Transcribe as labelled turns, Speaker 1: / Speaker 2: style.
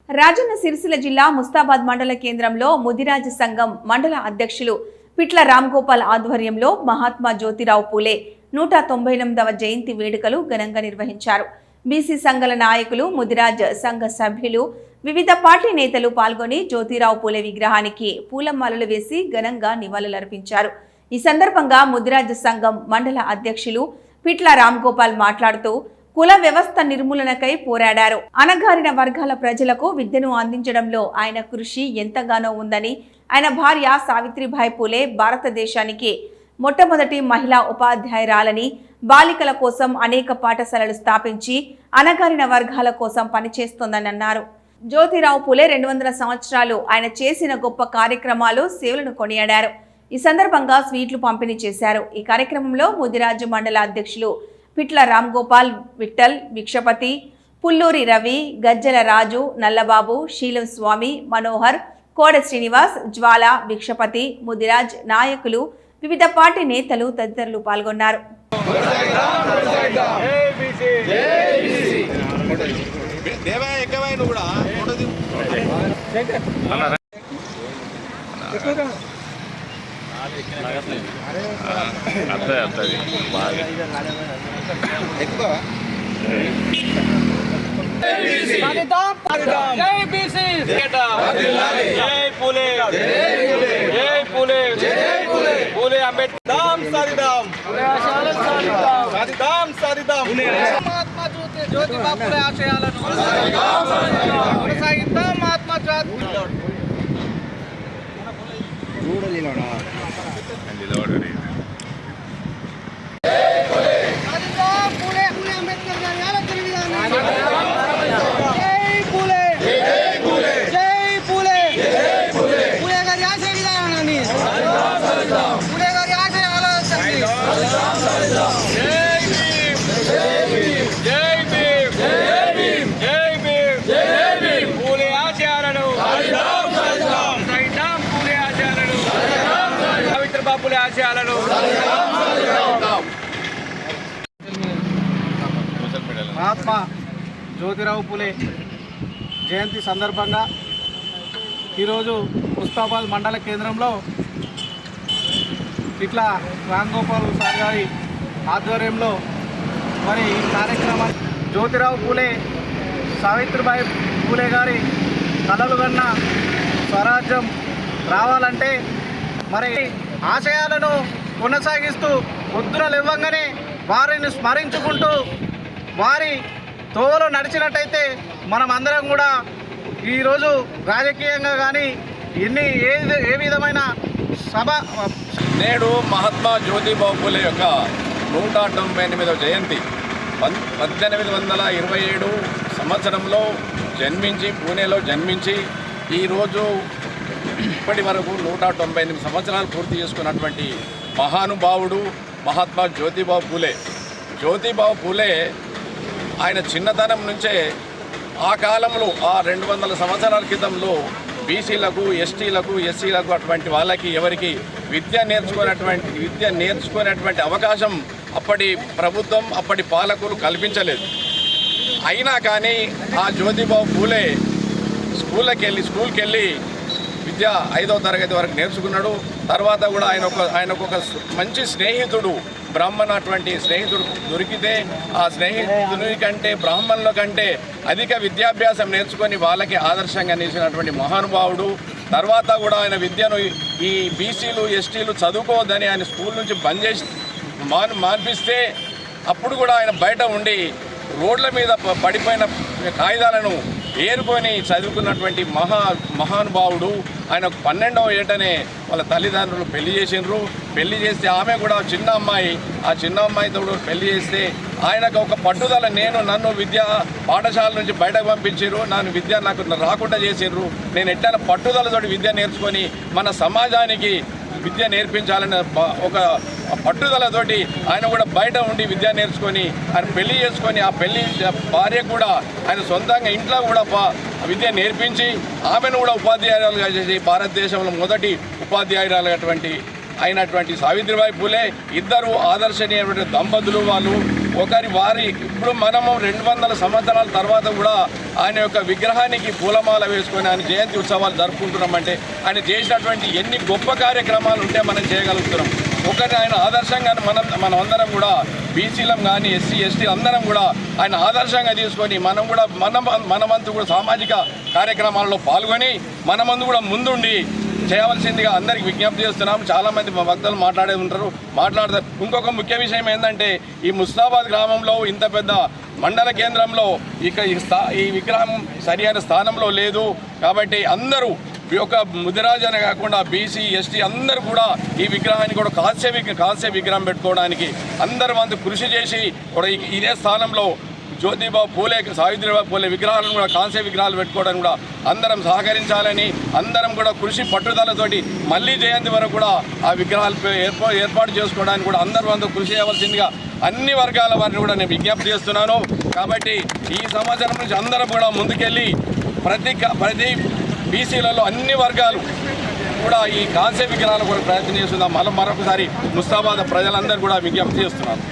Speaker 1: రాజన్న సిరిసిల్ల జిల్లా ముస్తాబాద్ మండల కేంద్రంలో ముదిరాజ్ సంఘం మండల అధ్యక్షులు పిట్ల రామ్గోపాల్ ఆధ్వర్యంలో మహాత్మా జ్యోతిరావు పూలే 198వ జయంతి వేడుకలు ఘనంగా నిర్వహించారు. బీసీ సంఘాల నాయకులు, ముదిరాజ్ సంఘ సభ్యులు, వివిధ పార్టీ నేతలు పాల్గొని జ్యోతిరావు పూలే విగ్రహానికి పూలమాలలు వేసి ఘనంగా నివాళులర్పించారు. ఈ సందర్భంగా ముదిరాజ్ సంఘం మండల అధ్యక్షులు పిట్ల రామ్గోపాల్ మాట్లాడుతూ కుల వ్యవస్థ నిర్మూలనకై పోరాడారు. అణగారిన వర్గాల ప్రజలకు విద్యను అందించడంలో ఆయన కృషి ఎంతగానో ఉందని, ఆయన భార్య సావిత్రిబాయి పూలే భారతదేశానికి మొట్టమొదటి మహిళా ఉపాధ్యాయురాలని, బాలికల కోసం అనేక పాఠశాలలు స్థాపించి అణగారిన వర్గాల కోసం పనిచేస్తోందని అన్నారు. జ్యోతిరావు పూలే 200 సంవత్సరాలు ఆయన చేసిన గొప్ప కార్యక్రమాలు, సేవలను కొనియాడారు. ఈ సందర్భంగా స్వీట్లు పంపిణీ చేశారు. ఈ కార్యక్రమంలో ముదిరాజు మండల అధ్యక్షులు పిట్ల రామ్గోపాల్, విఠల్, భిక్షపతి, పుల్లూరి రవి, గజ్జల రాజు, నల్లబాబు, శీలం స్వామి, మనోహర్, కోడ శ్రీనివాస్, జ్వాల, భిక్షపతి, ముదిరాజ్ నాయకులు, వివిధ పార్టీ నేతలు తదితరులు పాల్గొన్నారు.
Speaker 2: మహాత్మా జ్యోతిరావు పూలే జయంతి సందర్భంగా ఈరోజు ముస్తాబాద్ మండల కేంద్రంలో ఇట్లా రామ్గోపాల్ సార్ గారి ఆధ్వర్యంలో మరి ఈ కార్యక్రమం జ్యోతిరావు పూలే, సావిత్రిబాయి పూలే గారి కలలు కన్న స్వరాజ్యం రావాలంటే మరి ఆశయాలను కొనసాగిస్తూ పొద్దున లేవగానే వారిని స్మరించుకుంటూ వారి తోవలో నడిచినట్టయితే మనం అందరం కూడా ఈరోజు రాజకీయంగా కానీ ఏ విధమైన సభ
Speaker 3: నేడు మహాత్మా జ్యోతిరావు పూలే యొక్క 198వ జయంతి 1827 సంవత్సరంలో జన్మించి పూణేలో జన్మించి ఈరోజు ఇప్పటి వరకు 198 సంవత్సరాలు పూర్తి చేసుకున్నటువంటి మహానుభావుడు మహాత్మా జ్యోతిరావు పూలే. జ్యోతిరావు పూలే ఆయన చిన్నతనం నుంచే ఆ కాలంలో ఆ 200 సంవత్సరాల క్రితంలో బీసీలకు, ఎస్టీలకు, ఎస్సీలకు అటువంటి వాళ్ళకి ఎవరికి విద్య నేర్చుకునేటువంటి అవకాశం అప్పటి ప్రభుత్వం, అప్పటి పాలకులు కల్పించలేదు. అయినా కానీ ఆ జ్యోతిరావు పూలే స్కూల్కి వెళ్ళి విద్య 5వ తరగతి వరకు నేర్చుకున్నాడు. తర్వాత కూడా ఆయనకు ఒక మంచి స్నేహితుడు, బ్రాహ్మణ అటువంటి స్నేహితుడు దొరికితే ఆ స్నేహితుని కంటే, బ్రాహ్మణుల కంటే అధిక విద్యాభ్యాసం నేర్చుకొని వాళ్ళకి ఆదర్శంగా నిలిచినటువంటి మహానుభావుడు. తర్వాత కూడా ఆయన విద్యను ఈ బీసీలు, ఎస్టీలు చదువుకోవద్దని ఆయన స్కూల్ నుంచి బంద్ చేసి మాన్పిస్తే అప్పుడు కూడా ఆయన బయట ఉండి రోడ్ల మీద పడిపోయిన కాగితాలను ఏరుకొని చదువుకున్నటువంటి మహానుభావుడు. ఆయన 12వ ఏటనే వాళ్ళ తల్లిదండ్రులు పెళ్లి చేసినారు. పెళ్లి చేస్తే ఆమె కూడా చిన్న అమ్మాయి, ఆ చిన్న అమ్మాయితో పెళ్లి చేస్తే ఆయనకు ఒక పట్టుదల, నన్ను విద్యా పాఠశాల నుంచి బయటకు పంపించారు, విద్య నాకు రాకుండా చేసినారు, నేను ఎట్లైనా పట్టుదలతోటి విద్య నేర్చుకొని మన సమాజానికి విద్య నేర్పించాలనే ఒక పట్టుదలతోటి ఆయన కూడా బయట ఉండి విద్య నేర్చుకొని ఆయన పెళ్లి చేసుకొని ఆ పెళ్లి భార్య కూడా ఆయన సొంతంగా ఇంట్లో కూడా విద్య నేర్పించి ఆమెను కూడా ఉపాధ్యాయురాలుగా చేసి భారతదేశంలో మొదటి ఉపాధ్యాయురాలు అయినటువంటి సావిత్రిబాయి పూలే ఇద్దరు ఆదర్శనీయమైన దంపతులు. వాళ్ళు వారి ఇప్పుడు మనము 200 సంవత్సరాల తర్వాత కూడా ఆయన యొక్క విగ్రహానికి పూలమాల వేసుకొని ఆయన జయంతి ఉత్సవాలు జరుపుకుంటున్నామంటే ఆయన చేసినటువంటి ఎన్ని గొప్ప కార్యక్రమాలు ఉంటే మనం చేయగలుగుతున్నాం. ఆయన ఆదర్శంగా మనం అందరం కూడా బీసీలం కానీ ఎస్సీ ఎస్టీ అందరం కూడా ఆయన ఆదర్శంగా తీసుకొని మనం కూడా మనమంతు కూడా సామాజిక కార్యక్రమాల్లో పాల్గొని మనమందు కూడా ముందుండి చేయవలసిందిగా అందరికి విజ్ఞప్తి చేస్తున్నాం. చాలామంది మా భక్తులు మాట్లాడతారు. ఇంకొక ముఖ్య విషయం ఏంటంటే ఈ ముస్తాబాద్ గ్రామంలో ఇంత పెద్ద మండల కేంద్రంలో ఈ విగ్రహం సరైన స్థానంలో లేదు. కాబట్టి అందరూ ఒక ముదిరాజు అనే కాకుండా బీసీ ఎస్టీ అందరూ కూడా ఈ విగ్రహాన్ని కూడా కాల్సే విగ్రహం పెట్టుకోవడానికి అందరూ మంది కృషి చేసి కూడా ఇదే స్థానంలో జ్యోతిబాబు పూలే సావిత్రిబాబు పూలే విగ్రహాలను కూడా కాంస్య విగ్రహాలు పెట్టుకోవడానికి కూడా అందరం సహకరించాలని అందరం కూడా కృషి పట్టుదలతోటి మళ్ళీ జయంతి వరకు కూడా ఆ విగ్రహాలు ఏర్పాటు చేసుకోవడానికి కూడా అందరూ కృషి చేయవలసిందిగా అన్ని వర్గాల వారిని కూడా నేను విజ్ఞప్తి చేస్తున్నాను. కాబట్టి ఈ సంవత్సరం నుంచి అందరం కూడా ముందుకెళ్ళి ప్రతి బీసీలలో అన్ని వర్గాలు కూడా ఈ కాంస్య విగ్రహాలు కూడా ప్రయత్నం చేస్తున్నాం. మరొకసారి ముస్తాబాద్ ప్రజలందరూ కూడా విజ్ఞప్తి చేస్తున్నారు.